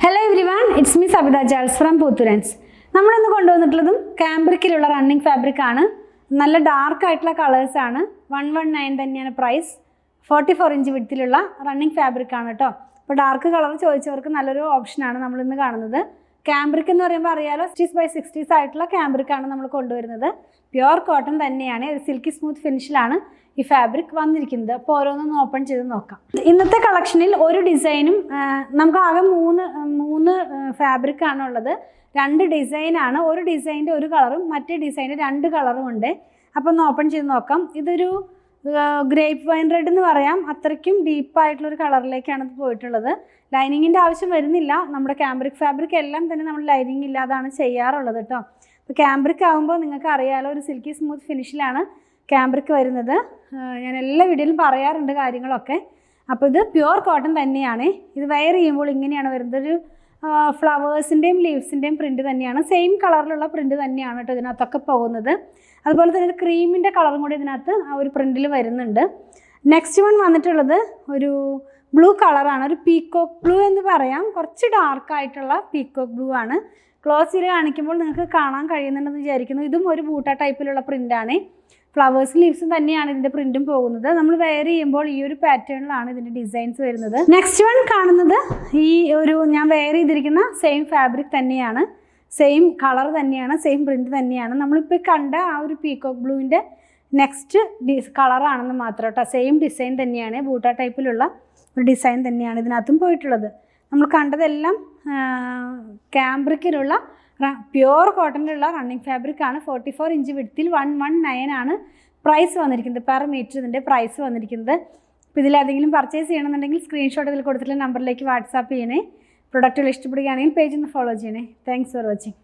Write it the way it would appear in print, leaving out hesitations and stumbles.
Hello everyone, it's me Sabita Charles from Putturans. നമ്മൾ ഇന്ന് കൊണ്ടുവന്നിട്ടുള്ളതും കാംബ്രിക്കിലുള്ള running fabric ആണ്. നല്ല ഡാർക്ക് ആയിട്ടുള്ള കളേഴ്സ് ആണ്. 119 തന്നെയാണ് പ്രൈസ്. 44 ഇഞ്ച് വിഡ്ത്തിലുള്ള റണ്ണിങ് ഫാബ്രിക് ആണ് കേട്ടോ. അപ്പോൾ ഡാർക്ക് കളർ ചോദിച്ചവർക്ക് നല്ലൊരു ഓപ്ഷനാണ് നമ്മൾ ഇന്ന് കാണുന്നത്. കാംബ്രിക് എന്ന് പറയുമ്പോൾ അറിയാലോ 60s by 60s ആയിട്ടുള്ള കാംബ്രിക് ആണ് നമ്മൾ കൊണ്ടുവരുന്നത്. പ്യുവർ കോട്ടൺ തന്നെയാണ്. ഒരു സിൽക്കി സ്മൂത്ത് ഫിനിഷിലാണ് ഈ ഫാബ്രിക് വന്നിരിക്കുന്നത്. അപ്പോൾ ഓരോന്നൊന്ന് ഓപ്പൺ ചെയ്ത് നോക്കാം. ഇന്നത്തെ കളക്ഷനിൽ ഒരു ഡിസൈനും നമുക്ക് ആകെ മൂന്ന് ഫാബ്രിക് ആണുള്ളത്. 2 ഡിസൈനാണ്. ഒരു ഡിസൈൻ്റെ ഒരു കളറും മറ്റേ ഡിസൈൻ്റെ 2 കളറും ഉണ്ട്. അപ്പോൾ ഒന്ന് ഓപ്പൺ ചെയ്ത് നോക്കാം. ഇതൊരു ഗ്രേപ്പ് വൈൻ റെഡ് എന്ന് പറയാം. അത്രയ്ക്കും ഡീപ്പായിട്ടുള്ളൊരു കളറിലേക്കാണ് ഇത് പോയിട്ടുള്ളത്. ലൈനിങ്ങിൻ്റെ ആവശ്യം വരുന്നില്ല. നമ്മുടെ കാംബ്രിക് ഫാബ്രിക് എല്ലാം തന്നെ നമ്മൾ ലൈനിങ് ഇല്ലാതാണ് ചെയ്യാറുള്ളത് കേട്ടോ. അപ്പോൾ കാംബ്രിക് ആകുമ്പോൾ നിങ്ങൾക്ക് അറിയാലോ ഒരു സിൽക്കി സ്മൂത്ത് ഫിനിഷിലാണ് കാംബ്രിക് വരുന്നത്. ഞാൻ എല്ലാ വീഡിയോയിലും പറയാറുണ്ട് കാര്യങ്ങളൊക്കെ. അപ്പോൾ ഇത് പ്യുവർ കോട്ടൺ തന്നെയാണ്. ഇത് വെയർ ചെയ്യുമ്പോൾ ഇങ്ങനെയാണ് വരുന്നത്. ഒരു ഫ്ലവേഴ്സിൻ്റെയും ലീവ്സിൻ്റെയും പ്രിൻറ്റ് തന്നെയാണ്. സെയിം കളറിലുള്ള പ്രിൻറ്റ് തന്നെയാണ് കേട്ടോ ഇതിനകത്തൊക്കെ പോകുന്നത്. അതുപോലെ തന്നെ ഒരു ക്രീമിൻ്റെ കളറും കൂടി ഇതിനകത്ത് ആ ഒരു പ്രിൻറ്റിൽ വരുന്നുണ്ട്. നെക്സ്റ്റ് വൺ വന്നിട്ടുള്ളത് ഒരു ബ്ലൂ കളറാണ്. ഒരു പീക്കോക്ക് ബ്ലൂ എന്ന് പറയാം. കുറച്ച് ഡാർക്കായിട്ടുള്ള പീക്കോക്ക് ബ്ലൂ ആണ്. ക്ലോസ് ചെയ്ത് കാണിക്കുമ്പോൾ നിങ്ങൾക്ക് കാണാൻ കഴിയുന്നുണ്ടെന്ന് വിചാരിക്കുന്നു. ഇതും ഒരു ബൂട്ട ടൈപ്പിലുള്ള പ്രിൻ്റാണ്. ഫ്ലവേഴ്സ് ലീവ്സും തന്നെയാണ് ഇതിൻ്റെ പ്രിൻറ്റും പോകുന്നത്. നമ്മൾ വെയർ ചെയ്യുമ്പോൾ ഈ ഒരു പാറ്റേണിലാണ് ഇതിൻ്റെ ഡിസൈൻസ് വരുന്നത്. നെക്സ്റ്റ് വൺ കാണുന്നത് ഈ ഒരു ഞാൻ വെയർ ചെയ്തിരിക്കുന്ന സെയിം ഫാബ്രിക് തന്നെയാണ്. സെയിം കളർ തന്നെയാണ്. സെയിം പ്രിൻറ്റ് തന്നെയാണ്. നമ്മളിപ്പോൾ കണ്ട ആ ഒരു പീക്കോക്ക് ബ്ലൂവിൻ്റെ നെക്സ്റ്റ് കളറാണെന്ന് മാത്രം കേട്ടോ. സെയിം ഡിസൈൻ തന്നെയാണ്. ബൂട്ട ടൈപ്പിലുള്ള ഒരു ഡിസൈൻ തന്നെയാണ് ഇതിനകത്തും പോയിട്ടുള്ളത്. നമ്മൾ കണ്ടതെല്ലാം കാംബ്രിക്കിലുള്ള പ്യുവർ കോട്ടണിലുള്ള റണ്ണിങ് ഫാബ്രിക് ആണ്. 44 ഇഞ്ച് വിഡ്ത്തിൽ 119 ആണ് പ്രൈസ് വന്നിരിക്കുന്നത്. പെർ മീറ്റർ ഇതിൻ്റെ പ്രൈസ് വന്നിരിക്കുന്നത്. അപ്പോൾ ഇതിലേതെങ്കിലും പർച്ചേസ് ചെയ്യണമെന്നുണ്ടെങ്കിൽ സ്ക്രീൻഷോട്ട് ഇതിൽ കൊടുത്തിട്ടുള്ള നമ്പറിലേക്ക് വാട്സാപ്പ് ചെയ്യണേ. പ്രൊഡക്റ്റുകൾ ഇഷ്ടപ്പെടുകയാണെങ്കിൽ പേജ് ഒന്ന് ഫോളോ ചെയ്യണേ. Thanks for watching.